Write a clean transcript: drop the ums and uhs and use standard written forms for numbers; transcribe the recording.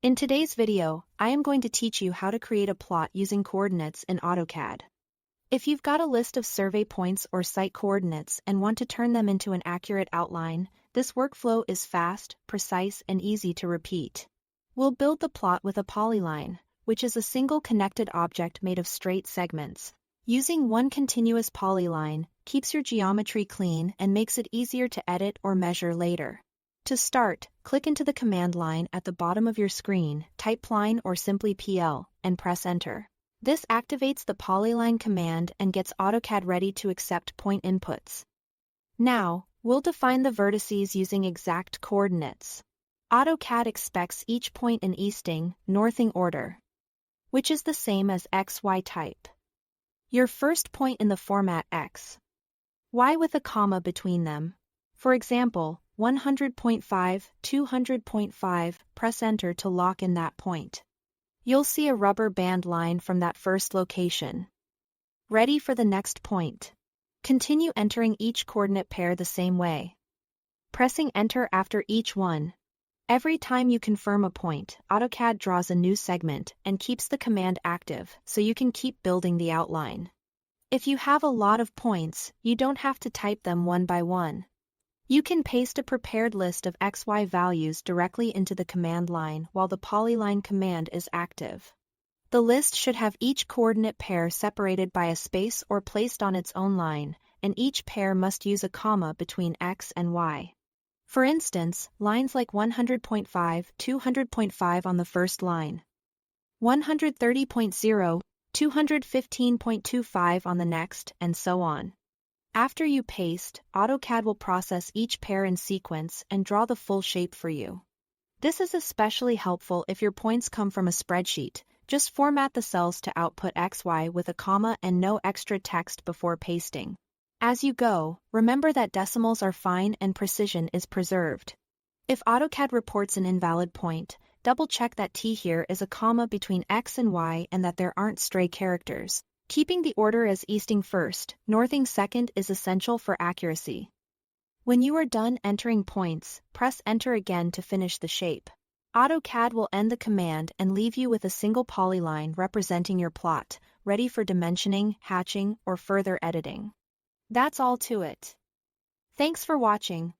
In today's video, I am going to teach you how to create a plot using coordinates in AutoCAD. If you've got a list of survey points or site coordinates and want to turn them into an accurate outline, this workflow is fast, precise, and easy to repeat. We'll build the plot with a polyline, which is a single connected object made of straight segments. Using one continuous polyline keeps your geometry clean and makes it easier to edit or measure later. To start, click into the command line at the bottom of your screen, type pline or simply PL, and press enter. This activates the polyline command and gets AutoCAD ready to accept point inputs. Now, we'll define the vertices using exact coordinates. AutoCAD expects each point in easting, northing order, which is the same as XY type. Your first point in the format X, Y with a comma between them. For example, 100.5, 200.5, press enter to lock in that point. You'll see a rubber band line from that first location. Ready for the next point. Continue entering each coordinate pair the same way, pressing enter after each one. Every time you confirm a point, AutoCAD draws a new segment and keeps the command active so you can keep building the outline. If you have a lot of points, you don't have to type them one by one. You can paste a prepared list of XY values directly into the command line while the polyline command is active. The list should have each coordinate pair separated by a space or placed on its own line, and each pair must use a comma between X and Y. For instance, lines like 100.5, 200.5 on the first line, 130.0, 215.25 on the next, and so on. After you paste, AutoCAD will process each pair in sequence and draw the full shape for you. This is especially helpful if your points come from a spreadsheet. Just format the cells to output XY with a comma and no extra text before pasting. As you go, remember that decimals are fine and precision is preserved. If AutoCAD reports an invalid point, double-check that T here is a comma between X and Y and that there aren't stray characters. Keeping the order as easting first, northing second is essential for accuracy. When you are done entering points, press enter again to finish the shape. AutoCAD will end the command and leave you with a single polyline representing your plot, ready for dimensioning, hatching, or further editing. That's all to it. Thanks for watching.